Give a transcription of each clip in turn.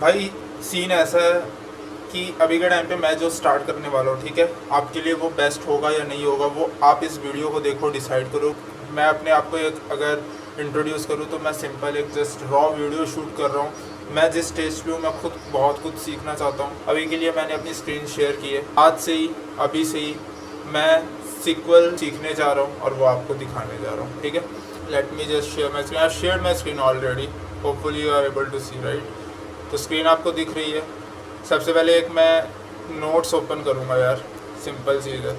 भाई सीन ऐसा है कि अभी के टाइम पे मैं जो स्टार्ट करने वाला हूँ, ठीक है, आपके लिए वो बेस्ट होगा या नहीं होगा वो आप इस वीडियो को देखो, डिसाइड करो। मैं अपने आप को एक अगर इंट्रोड्यूस करूँ तो मैं सिंपल एक जस्ट रॉ वीडियो शूट कर रहा हूँ। मैं जिस स्टेज पे हूँ मैं खुद बहुत कुछ सीखना चाहता हूँ। अभी के लिए मैंने अपनी स्क्रीन शेयर की है। आज से ही, अभी से ही मैं सीक्वल सीखने जा रहा हूँ और वो आपको दिखाने जा रहा हूँ, ठीक है। Let me just share my screen. I have shared my screen already, hopefully you are able to see, right. तो स्क्रीन आपको दिख रही है। सबसे पहले एक मैं नोट्स ओपन करूँगा यार, सिंपल चीज़ है।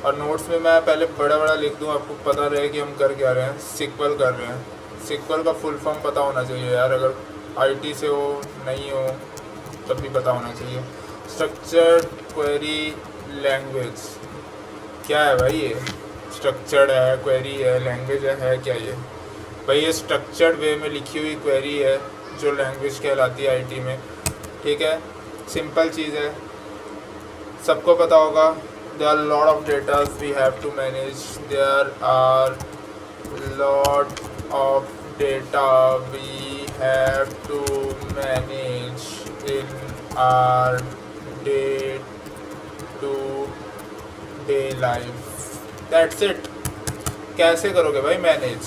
और नोट्स में मैं पहले बड़ा बड़ा लिख दूँ, आपको पता रहे कि हम कर क्या रहे हैं, सीक्वल कर रहे हैं। सीक्वल का फुल फॉर्म पता होना चाहिए यार, अगर आईटी से हो नहीं हो तब भी पता होना चाहिए। स्ट्रक्चर्ड क्वेरी लैंग्वेज क्या है भाई? ये स्ट्रक्चर्ड है, क्वेरी है, लैंग्वेज है क्या ये? भाई ये स्ट्रक्चर्ड वे में लिखी हुई क्वेरी है जो लैंग्वेज कहलाती है आईटी में, ठीक है। सिंपल चीज़ है, सबको पता होगा। There are lot of datas we have to manage, there are lot of data we have to manage in our day to day life. That's it. कैसे करोगे भाई मैनेज?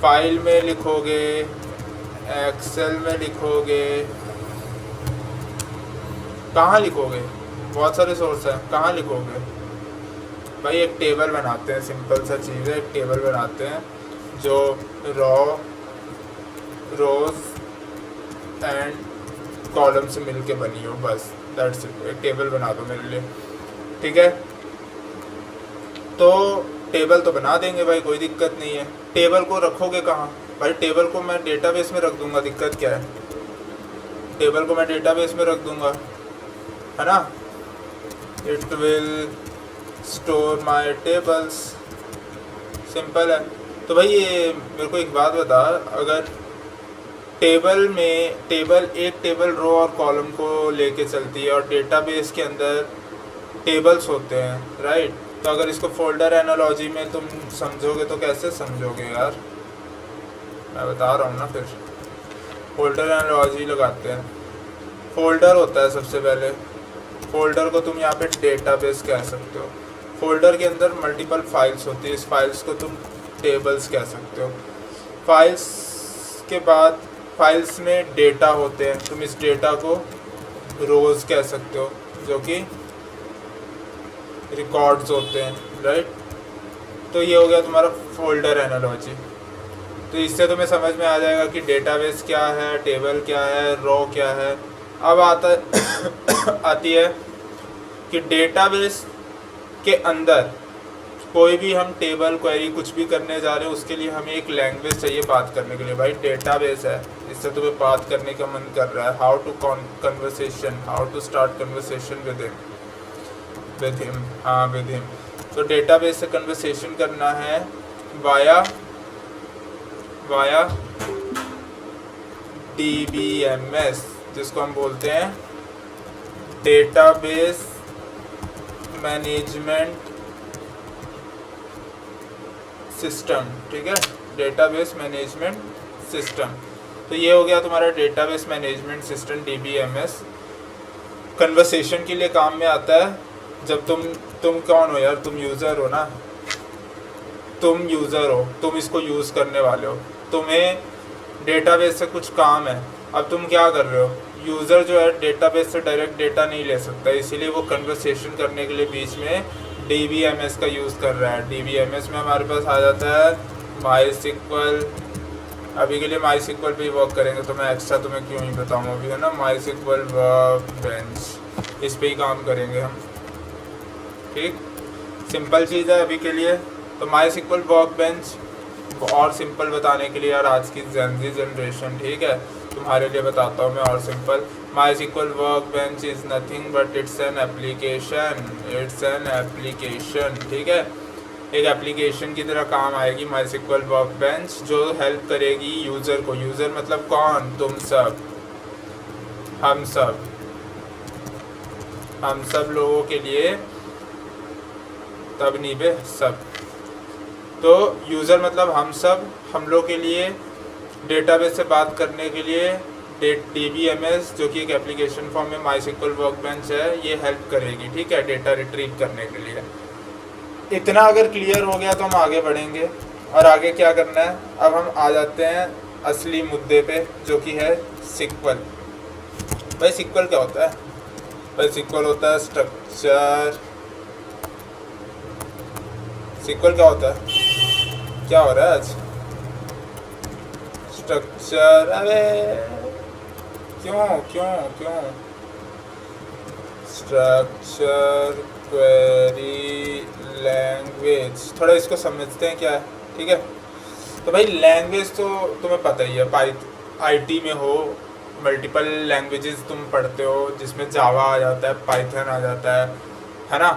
फाइल में लिखोगे, एक्सेल में लिखोगे, कहाँ लिखोगे? बहुत सारे सोर्स हैं, कहाँ लिखोगे भाई? एक टेबल बनाते हैं, सिंपल सा चीज़ है। एक टेबल बनाते हैं जो रोज एंड कॉलम से मिलके बनी हो, बस दैट्स इट। एक टेबल बना दो मेरे लिए, ठीक है। तो टेबल तो बना देंगे भाई, कोई दिक्कत नहीं है। टेबल को रखोगे कहाँ भाई? टेबल को मैं डेटाबेस में रख दूंगा, दिक्कत क्या है? टेबल को मैं डेटाबेस में रख दूंगा, है ना। It will store my tables, simple है। तो भाई ये मेरे को एक बात बता, अगर एक टेबल रो और कॉलम को लेके चलती है और डेटाबेस के अंदर टेबल्स होते हैं, राइट। तो अगर इसको फोल्डर एनालॉजी में तुम समझोगे तो कैसे समझोगे यार? मैं बता रहा हूँ ना, फिर फोल्डर एनालॉजी लगाते हैं। फोल्डर होता है सबसे पहले, फोल्डर को तुम यहाँ पे डेटाबेस कह सकते हो। फोल्डर के अंदर मल्टीपल फाइल्स होती है, इस फाइल्स को तुम टेबल्स कह सकते हो। फाइल्स के बाद फाइल्स में डेटा होते हैं, तुम इस डेटा को रोज कह सकते हो, जो कि रिकॉर्ड्स होते हैं, राइट। तो ये हो गया तुम्हारा फोल्डर एनालॉजी। तो इससे तुम्हें समझ में आ जाएगा कि डेटाबेस क्या है, टेबल क्या है, रो क्या है। अब आती है कि डेटाबेस के अंदर कोई भी हम टेबल क्वेरी कुछ भी करने जा रहे हैं, उसके लिए हमें एक लैंग्वेज चाहिए बात करने के लिए। भाई डेटाबेस है, इससे तुम्हें बात करने का मन कर रहा है, how to conversation, how to start conversation with him, हाँ विद हिम। तो डेटाबेस से कन्वर्सेशन करना है वाया DBMS, जिसको हम बोलते हैं डेटाबेस मैनेजमेंट सिस्टम, ठीक है। Database management system. तो ये हो गया तुम्हारा database management system, DBMS। Conversation के लिए काम में आता है जब तुम कौन हो यार? तुम यूज़र हो ना, तुम यूज़र हो, तुम इसको यूज़ करने वाले हो, तुम्हें डेटाबेस से कुछ काम है। अब तुम क्या कर रहे हो? यूज़र जो है डेटाबेस से डायरेक्ट डेटा नहीं ले सकता, इसीलिए वो कन्वर्सेशन करने के लिए बीच में DBMS का यूज़ कर रहा है। DBMS में हमारे पास आ जाता है MySQL। अभी के लिए MySQL पे ही वर्क करेंगे, तो मैं एक्स्ट्रा तुम्हें क्यों ही बताऊँ, अभी है ना MySQL वर्कबेंच, इस पे ही काम करेंगे हम, ठीक। सिंपल चीज़ है अभी के लिए। तो MySQL वर्कबेंच और सिंपल बताने के लिए यार, आज की ज़ेनज़ी जनरेशन, ठीक है, तुम्हारे लिए बताता हूँ मैं और simple. MySQL workbench is nothing but it's an application, ठीक है। एक एप्लीकेशन की तरह काम आएगी MySQL वर्कबेंच, जो हेल्प करेगी यूज़र को। यूज़र मतलब कौन? तुम सब, हम सब लोगों के लिए, तब नहीं बे सब। तो यूज़र मतलब हम सब, हम लोग के लिए डेटाबेस से बात करने के लिए DBMS जो कि एक एप्लीकेशन फॉर्म में MySQL वर्कबेंच है, ये हेल्प करेगी, ठीक है, डेटा रिट्रीव करने के लिए। इतना अगर क्लियर हो गया तो हम आगे बढ़ेंगे। और आगे क्या करना है, अब हम आ जाते हैं असली मुद्दे पे, जो कि है सिक्वल। भाई सिक्वल क्या होता है? भाई सिक्वल होता है स्ट्रक्चर। सिक्वल क्या होता है? क्या हो रहा है आज? स्ट्रक्चर, अरे क्यों क्यों क्यों? स्ट्रक्चर क्वेरी लैंग्वेज, थोड़ा इसको समझते हैं क्या है, ठीक है। तो भाई लैंग्वेज तो तुम्हें पता ही है, IT में हो मल्टीपल लैंग्वेजेस तुम पढ़ते हो, जिसमें जावा आ जाता है, पाइथन आ जाता है ना,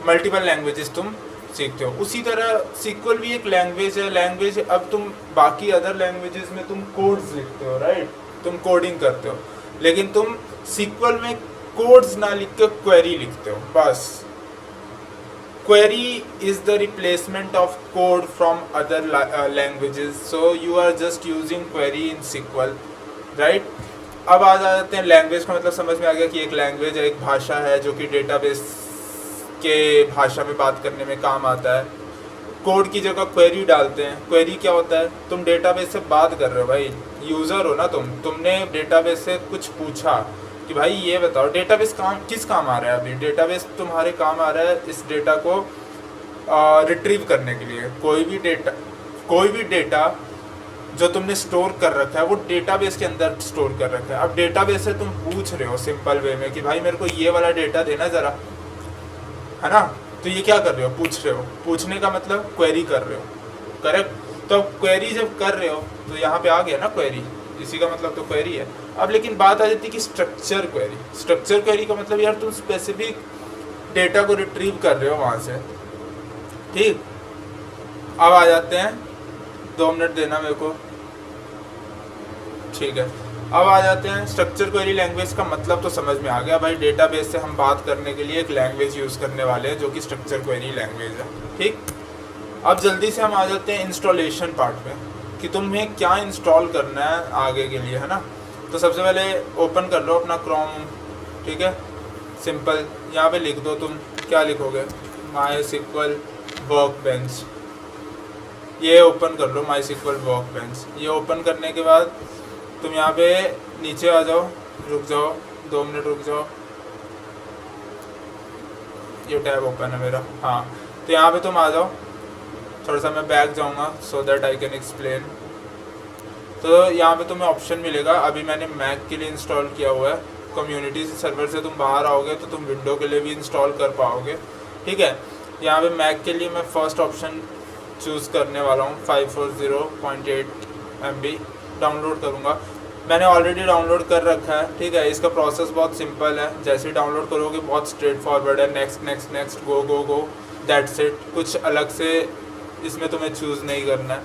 मल्टीपल लैंग्वेजेस तुम सीखते हो। उसी तरह सिक्वल भी एक लैंग्वेज है। लैंग्वेज, अब तुम बाकी अदर लैंग्वेजेस में तुम कोड्स लिखते हो, राइट, तुम कोडिंग करते हो, लेकिन तुम सिक्वल में कोड्स ना लिख के क्वेरी लिखते हो, बस। Query is the replacement of code from other languages, so you are just using query in SQL, right? अब आ जाते हैं लैंग्वेज का मतलब समझ में आ गया कि एक लैंग्वेज है, एक भाषा है जो कि डेटाबेस के भाषा में बात करने में काम आता है। कोड की जगह क्वेरी डालते हैं। क्वेरी क्या होता है? तुम डेटाबेस से बात कर रहे हो, भाई यूज़र हो ना तुमने डेटाबेस से कुछ पूछा कि भाई ये बताओ डेटाबेस किस काम आ रहा है। अभी डेटाबेस तुम्हारे काम आ रहा है इस डेटा को रिट्रीव करने के लिए। कोई भी डेटा जो तुमने स्टोर कर रखा है वो डेटाबेस के अंदर स्टोर कर रखा है। अब डेटाबेस से तुम पूछ रहे हो सिंपल वे में कि भाई मेरे को ये वाला डेटा देना ज़रा, है ना। तो ये क्या कर रहे हो? पूछ रहे हो। पूछने का मतलब क्वेरी कर रहे हो, करेक्ट। तो क्वेरी जब कर रहे हो तो यहाँ पे आ गया ना क्वेरी, इसी का मतलब तो क्वेरी है। अब लेकिन बात आ जाती है कि स्ट्रक्चर क्वेरी। स्ट्रक्चर क्वेरी का मतलब यार तुम स्पेसिफिक डेटा को रिट्रीव कर रहे हो वहाँ से, ठीक। अब आ जाते हैं, 2 मिनट देना मेरे को, ठीक है। अब आ जाते हैं स्ट्रक्चर क्वेरी लैंग्वेज का मतलब तो समझ में आ गया भाई। डेटाबेस से हम बात करने के लिए एक लैंग्वेज यूज़ करने वाले हैं जो कि स्ट्रक्चर क्वेरी लैंग्वेज है, ठीक। अब जल्दी से हम आ जाते हैं इंस्टॉलेशन पार्ट में कि तुम्हें क्या इंस्टॉल करना है आगे के लिए, है ना। तो सबसे पहले ओपन कर लो अपना क्रोम, ठीक है, सिंपल। यहाँ पे लिख दो, तुम क्या लिखोगे? MySQL workbench. ये ओपन कर लो MySQL वर्कबेंच। ये ओपन करने के बाद तुम यहाँ पे नीचे आ जाओ, रुक जाओ 2 मिनट रुक जाओ, ये टैब ओपन है मेरा, हाँ। तो यहाँ पे तुम आ जाओ, थोड़ा सा मैं बैक जाऊँगा so that I can explain. तो यहाँ पे तुम्हें ऑप्शन मिलेगा, अभी मैंने मैक के लिए इंस्टॉल किया हुआ है। कम्युनिटी सर्वर से तुम बाहर आओगे तो तुम विंडो के लिए भी इंस्टॉल कर पाओगे, ठीक है। यहाँ पे मैक के लिए मैं फर्स्ट ऑप्शन चूज़ करने वाला हूँ, 540.8 MB डाउनलोड करूँगा। मैंने ऑलरेडी डाउनलोड कर रखा है, ठीक है। इसका प्रोसेस बहुत सिंपल है, जैसे ही डाउनलोड करोगे बहुत स्ट्रेट फॉरवर्ड है। Next next next, go go go, that's it. कुछ अलग से इसमें तुम्हें चूज़ नहीं करना है।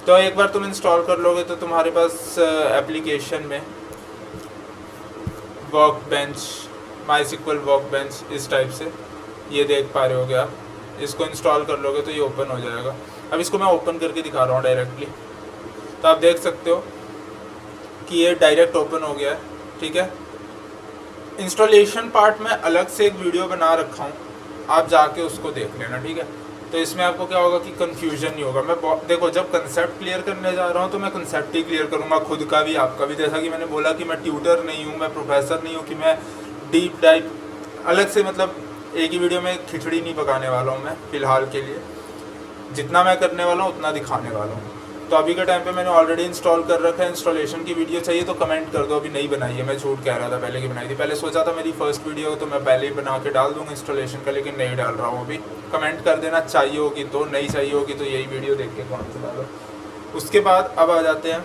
तो एक बार तुम इंस्टॉल कर लोगे तो तुम्हारे पास एप्लीकेशन में वर्कबेंच, MySQL वर्कबेंच इस टाइप से ये देख पा रहे होगे आप। इसको इंस्टॉल कर लोगे तो ये ओपन हो जाएगा। अब इसको मैं ओपन करके दिखा रहा हूँ डायरेक्टली, तो आप देख सकते हो कि ये डायरेक्ट ओपन हो गया है, ठीक है। इंस्टॉलेशन पार्ट में अलग से एक वीडियो बना रखा हूँ, आप जाके उसको देख लेना, ठीक है। तो इसमें आपको क्या होगा कि कन्फ्यूजन नहीं होगा। मैं देखो जब कंसेप्ट क्लियर करने जा रहा हूँ तो मैं कंसेप्ट ही क्लियर करूँगा, खुद का भी आपका भी। जैसा कि मैंने बोला कि मैं ट्यूटर नहीं हूँ, मैं प्रोफेसर नहीं हूँ कि मैं डीप डाइव अलग से, मतलब एक ही वीडियो में खिचड़ी नहीं पकाने वाला हूँ मैं फ़िलहाल के लिए। जितना मैं करने वाला हूँ उतना दिखाने वाला हूँ। तो अभी के टाइम पे मैंने ऑलरेडी इंस्टॉल कर रखा है। इंस्टॉलेशन की वीडियो चाहिए तो कमेंट कर दो, अभी नहीं बनाई है। मैं झूठ कह रहा था, पहले की बनाई थी। पहले सोचा था मेरी फर्स्ट वीडियो तो मैं पहले ही बना के डाल दूँगा इंस्टॉलेशन का, लेकिन नहीं डाल रहा हूँ अभी। कमेंट कर देना चाहिए होगी तो, नहीं चाहिए होगी तो यही वीडियो देख के कौन सा डालो। उसके बाद अब आ जाते हैं,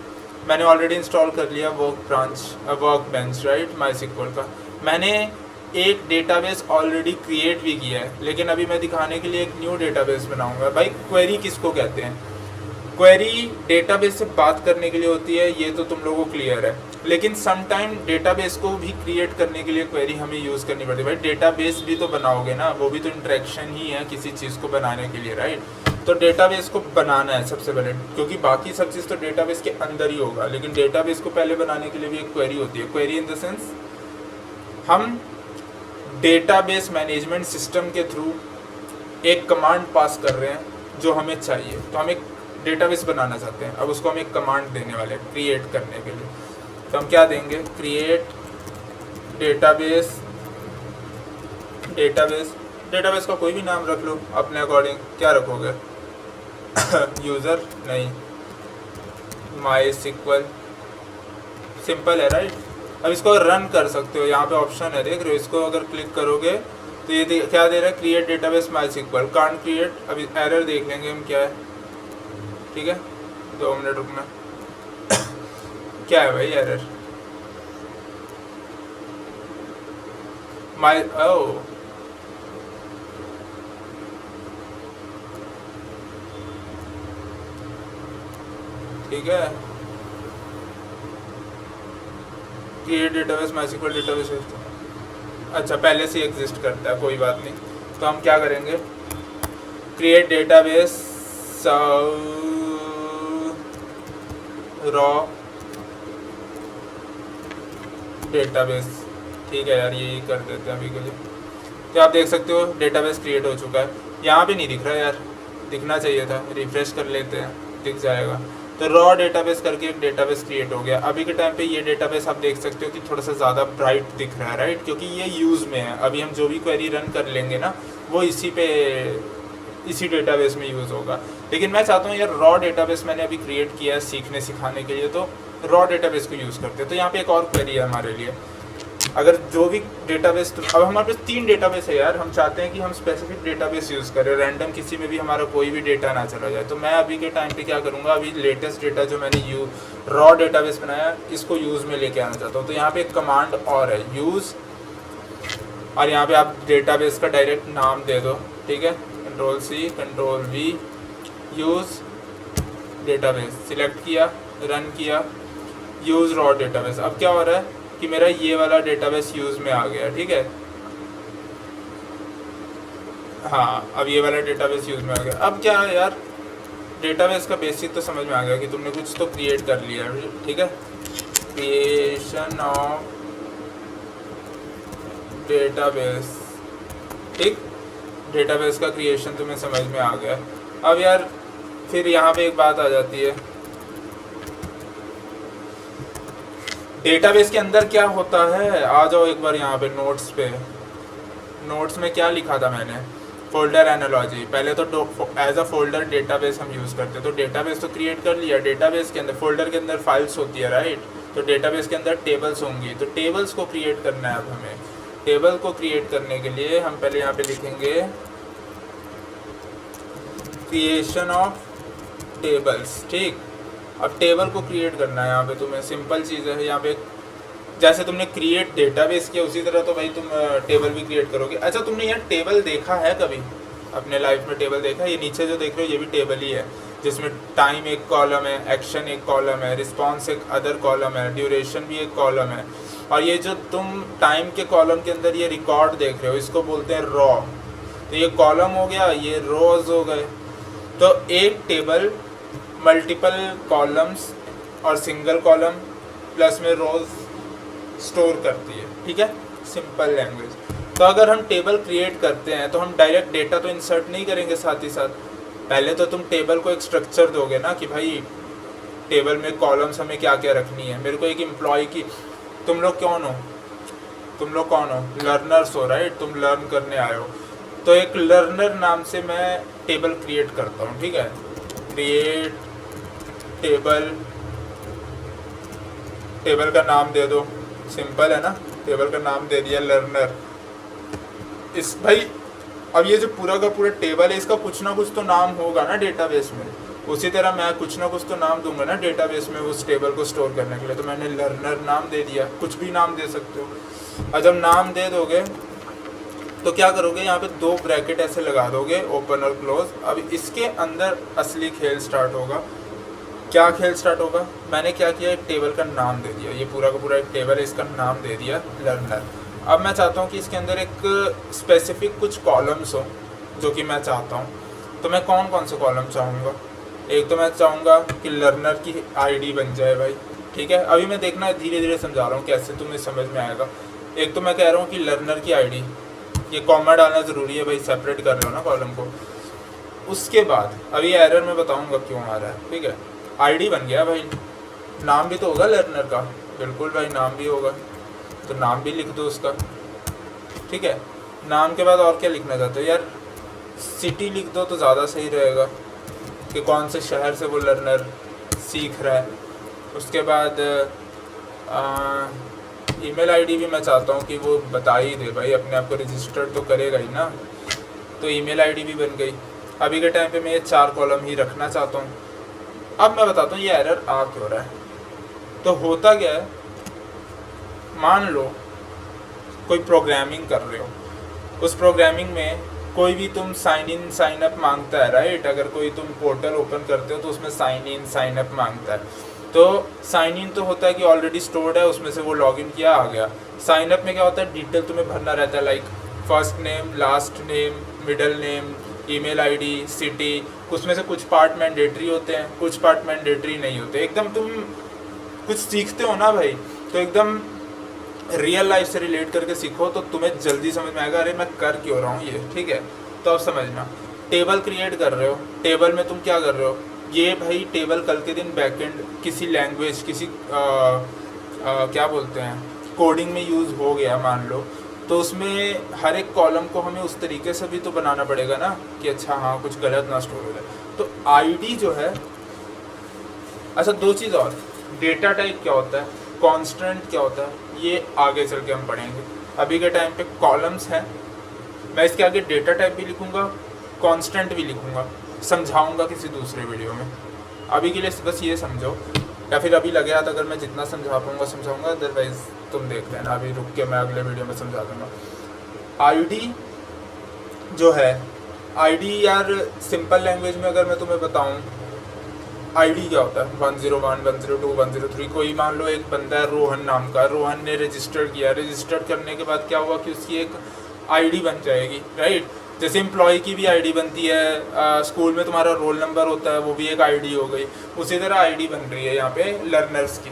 मैंने ऑलरेडी इंस्टॉल कर लिया वर्कबेंच, राइट, MySQL का। मैंने एक डेटाबेस ऑलरेडी क्रिएट भी किया है, लेकिन अभी मैं दिखाने के लिए एक न्यू डेटाबेस बनाऊंगा। भाई क्वेरी किसको कहते हैं? क्वेरी डेटाबेस से बात करने के लिए होती है, ये तो तुम लोगों को क्लियर है। लेकिन सम टाइम डेटाबेस को भी क्रिएट करने के लिए क्वेरी हमें यूज़ करनी पड़ती है। भाई डेटाबेस भी तो बनाओगे ना, वो भी तो इंटरेक्शन ही है किसी चीज़ को बनाने के लिए, राइट। तो डेटाबेस को बनाना है सबसे पहले, क्योंकि बाकी सब चीज़ तो डेटाबेस के अंदर ही होगा, लेकिन डेटाबेस को पहले बनाने के लिए भी एक क्वेरी होती है। क्वेरी इन द सेंस हम डेटाबेस मैनेजमेंट सिस्टम के थ्रू एक कमांड पास कर रहे हैं जो हमें चाहिए। तो हम एक डेटाबेस बनाना चाहते हैं, अब उसको हम एक कमांड देने वाले हैं क्रिएट करने के लिए। तो हम क्या देंगे, क्रिएट डेटाबेस। डेटाबेस का कोई भी नाम रख लो अपने अकॉर्डिंग। क्या रखोगे? यूज़र नहीं, माई सिक्वल, सिंपल है राइट। अब इसको रन कर सकते हो, यहाँ पे ऑप्शन है देख रहे हो, इसको अगर क्लिक करोगे तो ये क्या दे रहा है, create database MySQL can't create. अभी एरर देख लेंगे हम क्या है, ठीक है 2 मिनट रुकना। क्या है भाई एरर? माई ओ ठीक है, क्रिएट डेटाबेस माईस्क्यूएल डेटाबेस। अच्छा पहले से एग्जिस्ट करता है, कोई बात नहीं। तो हम क्या करेंगे, क्रिएट डेटाबेस रॉ डेटाबेस, ठीक है यार यही कर देते हैं अभी के लिए। तो आप देख सकते हो डेटाबेस क्रिएट हो चुका है। यहाँ पे नहीं दिख रहा यार, दिखना चाहिए था, रिफ्रेश कर लेते हैं दिख जाएगा। तो रॉ डेटाबेस करके एक डेटाबेस क्रिएट हो गया। अभी के टाइम पे ये डेटाबेस आप देख सकते हो कि थोड़ा सा ज़्यादा ब्राइट दिख रहा है राइट, क्योंकि ये यूज़ में है। अभी हम जो भी क्वेरी रन कर लेंगे ना वो इसी डेटाबेस में यूज़ होगा। लेकिन मैं चाहता हूँ यार रॉ डेटाबेस मैंने अभी क्रिएट किया है सीखने सिखाने के लिए, तो रॉ डेटाबेस को यूज़ करते हैं। तो यहाँ पे एक और क्वेरी है हमारे लिए, अगर जो भी डेटाबेस, अब हमारे पास 3 डेटाबेस है यार, हम चाहते हैं कि हम स्पेसिफिक डेटाबेस यूज़ करें, रैंडम किसी में भी हमारा कोई भी डेटा ना चला जाए। तो मैं अभी के टाइम पे क्या करूँगा, अभी लेटेस्ट डेटा जो मैंने रॉ डेटाबेस बनाया इसको यूज़ में लेके आना चाहता हूँ। तो यहाँ पे एक कमांड और है यूज़, और यहाँ पे आप डेटाबेस का डायरेक्ट नाम दे दो, ठीक है Ctrl+C Ctrl+V, use database select किया, रन किया, यूज़ रॉ डेटाबेस। अब क्या हो रहा है कि मेरा ये वाला डेटाबेस यूज़ में आ गया, ठीक है हाँ अब ये वाला डेटाबेस यूज़ में आ गया। अब क्या है यार, डेटाबेस का बेसिक तो समझ में आ गया कि तुमने कुछ तो क्रिएट कर लिया, ठीक है क्रिएशन ऑफ डेटाबेस, ठीक डेटाबेस का क्रिएशन तुम्हें समझ में आ गया। अब यार फिर यहाँ पे एक बात आ जाती है, डेटाबेस के अंदर क्या होता है। आ जाओ एक बार यहाँ पे नोट्स पे, नोट्स में क्या लिखा था मैंने, फोल्डर एनालॉजी। पहले तो एज अ फोल्डर डेटाबेस हम यूज़ करते, तो डेटाबेस तो क्रिएट कर लिया। डेटाबेस के अंदर फोल्डर के अंदर फाइल्स होती है राइट, तो डेटाबेस के अंदर टेबल्स होंगी। तो टेबल्स को क्रिएट करना है। अब हमें टेबल को क्रिएट करने के लिए हम पहले यहाँ पे लिखेंगे क्रिएशन ऑफ टेबल्स, ठीक। अब टेबल को क्रिएट करना है यहाँ पे तुम्हें, सिंपल चीज़ है। यहाँ पे जैसे तुमने क्रिएट डेटाबेस किया उसी तरह तो भाई तुम टेबल भी क्रिएट करोगे। अच्छा तुमने यार टेबल देखा है कभी अपने लाइफ में? टेबल देखा है? ये नीचे जो देख रहे हो ये भी टेबल ही है, जिसमें टाइम एक कॉलम है, एक्शन एक कॉलम है, रिस्पॉन्स एक अदर कॉलम है, ड्यूरेशन भी एक कॉलम है। और ये जो तुम टाइम के कॉलम के अंदर ये रिकॉर्ड देख रहे हो इसको बोलते हैं रॉ। तो ये कॉलम हो गया, ये रोज हो गए। तो एक टेबल मल्टीपल कॉलम्स और सिंगल कॉलम प्लस में रोज स्टोर करती है, ठीक है सिंपल लैंग्वेज। तो अगर हम टेबल क्रिएट करते हैं तो हम डायरेक्ट डेटा तो इंसर्ट नहीं करेंगे, साथ ही साथ पहले तो तुम टेबल को एक स्ट्रक्चर दोगे ना कि भाई टेबल में कॉलम्स हमें क्या क्या रखनी है। मेरे को एक एम्प्लॉय की, तुम लोग कौन हो, लर्नर्स हो राइट, तुम लर्न करने आए हो। तो एक लर्नर नाम से मैं टेबल क्रिएट करता हूँ, ठीक है क्रिएट टेबल का नाम दे दो, सिंपल है ना, टेबल का नाम दे दिया लर्नर। इस भाई अब ये जो पूरा का पूरा टेबल है इसका कुछ ना कुछ तो नाम होगा ना डेटाबेस में, उसी तरह मैं कुछ ना कुछ तो नाम दूंगा ना डेटाबेस में उस टेबल को स्टोर करने के लिए। तो मैंने लर्नर नाम दे दिया, कुछ भी नाम दे सकते हो। और जब नाम दे दोगे तो क्या करोगे, यहाँ पे 2 ब्रैकेट ऐसे लगा दोगे ओपन और क्लोज। अब इसके अंदर असली खेल स्टार्ट होगा। क्या खेल स्टार्ट होगा, मैंने क्या किया, एक टेबल का नाम दे दिया, ये पूरा का पूरा एक टेबल है, इसका नाम दे दिया लर्नर। अब मैं चाहता हूँ कि इसके अंदर एक स्पेसिफिक कुछ कॉलम्स हो जो कि मैं चाहता हूँ। तो मैं कौन कौन से कॉलम चाहूँगा? एक तो मैं चाहूँगा कि लर्नर की आईडी बन जाए भाई, ठीक है। अभी मैं देखना धीरे धीरे समझा रहा हूँ कैसे तुम्हें समझ में आएगा। एक तो मैं कह रहा हूँ कि लर्नर की आईडी, ये कॉमा डालना ज़रूरी है भाई, सेपरेट कर रहे हो ना कॉलम को। उसके बाद अभी एरर मैं बताऊँगा क्यों आ रहा है, ठीक है। आईडी बन गया भाई, नाम भी तो होगा लर्नर का, बिल्कुल भाई नाम भी होगा, तो नाम भी लिख दो उसका, ठीक है। नाम के बाद और क्या लिखना चाहते हो यार? सिटी लिख दो तो ज़्यादा सही रहेगा कि कौन से शहर से वो लर्नर सीख रहा है। उसके बाद ईमेल आईडी भी मैं चाहता हूँ कि वो बता ही दे भाई, अपने आप को रजिस्टर तो करेगा ही ना, तो ईमेल आईडी भी बन गई। अभी के टाइम पे मैं ये 4 कॉलम ही रखना चाहता हूँ। अब मैं बताता हूँ ये एरर आ क्यों रहा है। तो होता क्या है, मान लो कोई प्रोग्रामिंग कर रहे हो, उस प्रोग्रामिंग में कोई भी तुम साइन इन साइन अप मांगता है, राइट। अगर कोई तुम पोर्टल ओपन करते हो तो उसमें साइन इन साइन अप मांगता है। तो साइन इन तो होता है कि ऑलरेडी स्टोर्ड है, उसमें से वो लॉगिन किया आ गया। साइन अप में क्या होता है, डिटेल तुम्हें भरना रहता है, like first name, last name, middle name, email ID, city. उसमें से कुछ पार्ट मैंडेटरी होते हैं, कुछ पार्ट मैंडेटरी नहीं होते। एकदम तुम कुछ सीखते हो ना भाई, तो एकदम रियल लाइफ से रिलेट करके सीखो तो तुम्हें जल्दी समझ में आएगा, अरे मैं कर क्यों रहा हूँ ये, ठीक है। तो अब समझना, टेबल क्रिएट कर रहे हो, टेबल में तुम क्या कर रहे हो, ये भाई टेबल कल के दिन बैकएंड किसी लैंग्वेज, किसी क्या बोलते हैं, कोडिंग में यूज़ हो गया मान लो, तो उसमें हर एक कॉलम को हमें उस तरीके से भी तो बनाना पड़ेगा ना कि अच्छा हाँ कुछ गलत ना स्टोर हो जाए। तो आईडी जो है, अच्छा 2 चीज़ और, डेटा टाइप क्या होता है, कांस्टेंट क्या होता है, ये आगे चल के हम पढ़ेंगे। अभी के टाइम पे कॉलम्स हैं, मैं इसके आगे डेटा टाइप भी लिखूंगा, कांस्टेंट भी लिखूंगा, समझाऊंगा किसी दूसरे वीडियो में। अभी के लिए बस ये समझो, या फिर अभी लगे हाथ अगर मैं जितना समझा पाऊंगा समझाऊंगा, अदरवाइज तुम देख लेना, अभी रुक के मैं अगले वीडियो में समझा दूंगा। आईडी जो है, आईडी यार सिंपल लैंग्वेज में अगर मैं तुम्हें बताऊं, आईडी क्या होता है, 101, 102, 103। कोई मान लो एक बंदा है रोहन नाम का, रोहन ने रजिस्टर किया, रजिस्टर करने के बाद क्या हुआ कि उसकी एक आईडी बन जाएगी, राइट। जैसे एम्प्लॉय की भी आईडी बनती है, स्कूल में तुम्हारा रोल नंबर होता है, वो भी एक आईडी हो गई, उसी तरह आईडी बन रही है यहाँ पे लर्नर्स की।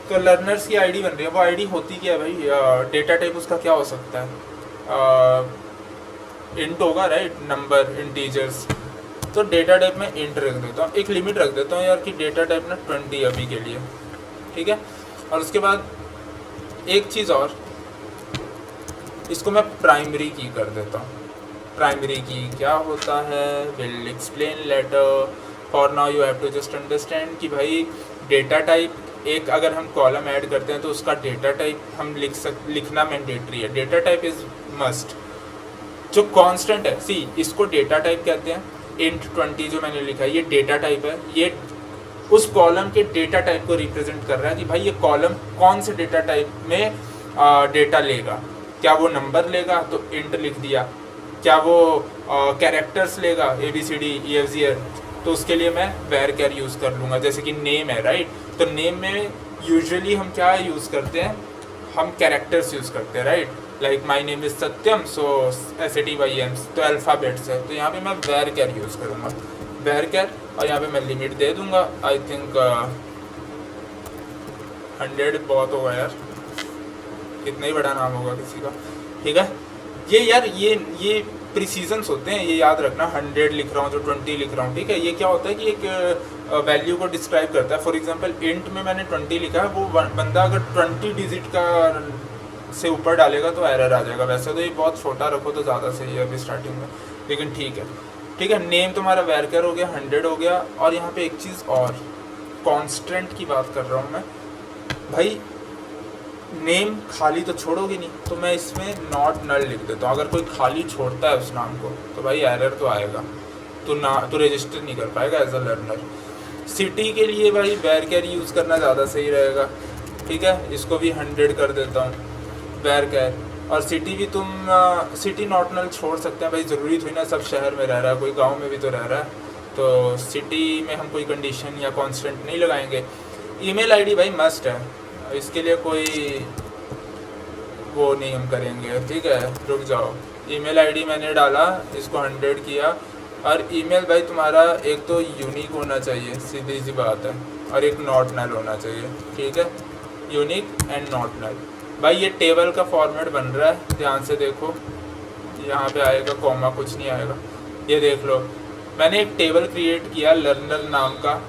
तो लर्नर्स की आईडी बन रही है, वो आईडी होती क्या है भाई, डेटा टाइप उसका क्या हो सकता है, इंट होगा, राइट, नंबर, इंटीजर्स। तो डेटा टाइप में इंट रख देता हूँ, एक लिमिट रख देता हूँ यार कि डेटा टाइप ना 20 अभी के लिए, ठीक है। और उसके बाद एक चीज़ और, इसको मैं प्राइमरी की कर देता हूँ। प्राइमरी की क्या होता है, will explain later, for now you have to just understand कि भाई डेटा टाइप, एक अगर हम कॉलम ऐड करते हैं तो उसका डेटा टाइप हम लिखना मैंडेटरी है, डेटा टाइप इज मस्ट। जो कांस्टेंट है, सी इसको डेटा टाइप कहते हैं, इंट 20 जो मैंने लिखा है ये डेटा टाइप है, ये उस कॉलम के डेटा टाइप को रिप्रेजेंट कर रहा है कि भाई ये कॉलम कौन से डेटा टाइप में डेटा लेगा। क्या वो नंबर लेगा तो इंट लिख दिया, क्या वो कैरेक्टर्स लेगा ABCD EFG, तो उसके लिए मैं var यूज़ कर लूँगा। जैसे कि नेम है, राइट, तो नेम में यूजुअली हम क्या यूज़ करते हैं, हम कैरेक्टर्स यूज़ करते हैं, right, like my name is Satyam, so SATYM, तो अल्फ़ाबेट्स है, तो यहाँ पे मैं var यूज़ करूँगा, var, और यहाँ पे मैं लिमिट दे दूँगा, आई थिंक 100 बहुत होगा यार, कितना ही बड़ा नाम होगा किसी का, ठीक है। ये यार ये प्रिसीजन्स होते हैं, ये याद रखना, 100 लिख रहा हूँ जो 20 लिख रहा हूँ, ठीक है। ये क्या होता है कि एक वैल्यू को डिस्क्राइब करता है। फॉर एग्जांपल इंट में मैंने 20 लिखा है, वो बंदा अगर 20 डिजिट का से ऊपर डालेगा तो एरर आ जाएगा। वैसे तो ये बहुत छोटा रखो तो ज़्यादा सही है अभी स्टार्टिंग में, लेकिन ठीक है, ठीक है। नेम तुम्हारा var हो गया, 100 हो गया। और यहाँ पे एक चीज़ और, कॉन्स्टेंट की बात कर रहा हूँ मैं भाई, नेम खाली तो छोड़ोगे नहीं, तो मैं इसमें नॉट नल लिख देता हूँ। अगर कोई खाली छोड़ता है उस नाम को तो भाई एरर तो आएगा, तो रजिस्टर नहीं कर पाएगा एज अ लर्नर। सिटी के लिए भाई var यूज़ करना ज़्यादा सही रहेगा, ठीक है। इसको भी 100 कर देता हूँ, var। और सिटी भी तुम सिटी नॉट नल छोड़ सकते हैं भाई, ज़रूरी थोड़ी ना सब शहर में रह रहा है, कोई गाँव में भी तो रह रहा है, तो सिटी में हम कोई कंडीशन या कॉन्स्टेंट नहीं लगाएंगे। ईमेल आईडी भाई मस्ट है, इसके लिए कोई वो नहीं हम करेंगे, ठीक है। रुक जाओ, ईमेल आईडी मैंने डाला, इसको 100 किया, और ईमेल भाई तुम्हारा एक तो यूनिक होना चाहिए, सीधी सी बात है, और एक नॉट नल होना चाहिए, ठीक है, यूनिक एंड नॉट नल। भाई ये टेबल का फॉर्मेट बन रहा है, ध्यान से देखो, यहाँ पे आएगा कॉमा, कुछ नहीं आएगा, ये देख लो। मैंने एक टेबल क्रिएट किया लर्नर नाम का,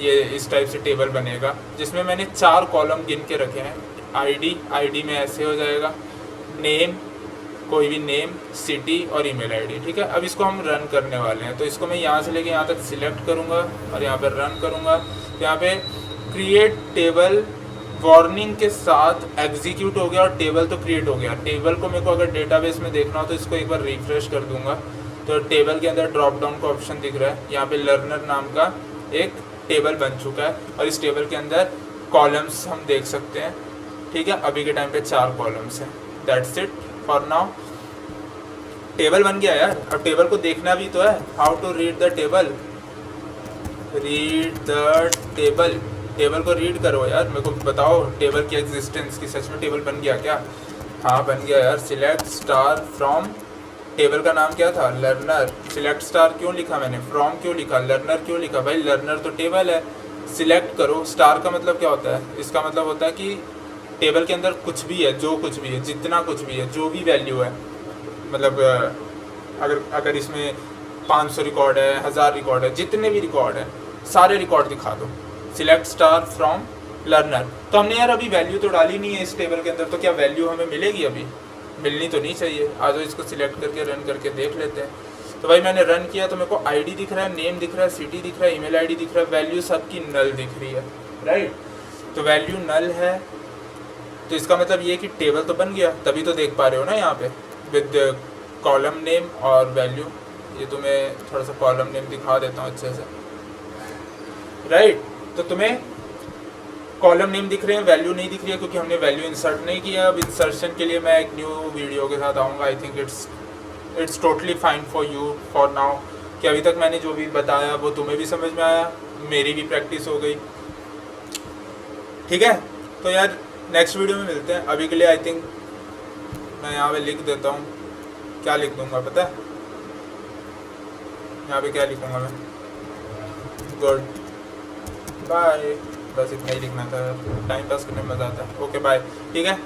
ये इस टाइप से टेबल बनेगा जिसमें मैंने 4 कॉलम गिन के रखे हैं। आईडी में ऐसे हो जाएगा, नेम, कोई भी नेम, सिटी और ईमेल आईडी, ठीक है। अब इसको हम रन करने वाले हैं, तो इसको मैं यहाँ से लेके यहाँ तक सिलेक्ट करूँगा और यहाँ पर रन करूँगा। यहाँ पे क्रिएट टेबल वार्निंग के साथ एग्जीक्यूट हो गया और टेबल तो क्रिएट हो गया। टेबल को मेरे को अगर डेटाबेस में देखना हो तो इसको एक बार रिफ्रेश कर दूंगा, तो टेबल के अंदर ड्रॉप डाउन का ऑप्शन दिख रहा है, यहाँ पे लर्नर नाम का एक टेबल बन चुका है और इस टेबल के अंदर कॉलम्स हम देख सकते हैं, ठीक है। अभी के टाइम पे 4 कॉलम्स हैं। That's it for now. Table बन गया यार, अब टेबल को देखना भी तो है। How to read the table, read the table, table को रीड करो यार, मेरे को बताओ टेबल की एग्जिस्टेंस की। सच में टेबल बन गया क्या? हाँ बन गया यार। सिलेक्ट स्टार फ्रॉम, टेबल का नाम क्या था? लर्नर। सिलेक्ट स्टार क्यों लिखा मैंने, फ्रॉम क्यों लिखा, लर्नर क्यों लिखा? भाई लर्नर तो टेबल है। सिलेक्ट करो, स्टार का मतलब क्या होता है? इसका मतलब होता है कि टेबल के अंदर कुछ भी है, जो कुछ भी है, जितना कुछ भी है, जो भी वैल्यू है, मतलब अगर इसमें 500 रिकॉर्ड है, 1000 रिकॉर्ड है, जितने भी रिकॉर्ड है सारे रिकॉर्ड दिखा दो। Select star from learner. तो हमने यार अभी वैल्यू तो डाली नहीं है इस टेबल के अंदर, तो क्या वैल्यू हमें मिलेगी? अभी मिलनी तो नहीं चाहिए। आज इसको सिलेक्ट करके रन करके देख लेते हैं। तो भाई मैंने रन किया तो मेरे को आईडी दिख रहा है, नेम दिख रहा है, सिटी दिख रहा है, ईमेल आईडी दिख रहा है, वैल्यू सबकी नल दिख रही है, राइट। तो वैल्यू नल है, तो इसका मतलब ये कि टेबल तो बन गया, तभी तो देख पा रहे हो ना यहाँ पे विद कॉलम नेम और वैल्यू। ये तुम्हें थोड़ा सा कॉलम नेम दिखा देता हूँ अच्छे से, राइट। तो तुम्हें कॉलम नेम दिख रहे हैं, वैल्यू नहीं दिख रही है क्योंकि हमने वैल्यू इंसर्ट नहीं किया। अब इंसर्शन के लिए मैं एक न्यू वीडियो के साथ आऊँगा। I think it's totally fine for you for now, कि अभी तक मैंने जो भी बताया वो तुम्हें भी समझ में आया, मेरी भी प्रैक्टिस हो गई, ठीक है। तो यार नेक्स्ट वीडियो में मिलते हैं। अभी के लिए आई थिंक मैं यहाँ पे लिख देता हूँ, क्या लिख दूँगा पता है? यहाँ पे क्या लिखूँगा मैं? गुड बाय, बस इतना ही लिखना था, टाइम पास करने में मज़ा आता है। ओके बाय, ठीक है।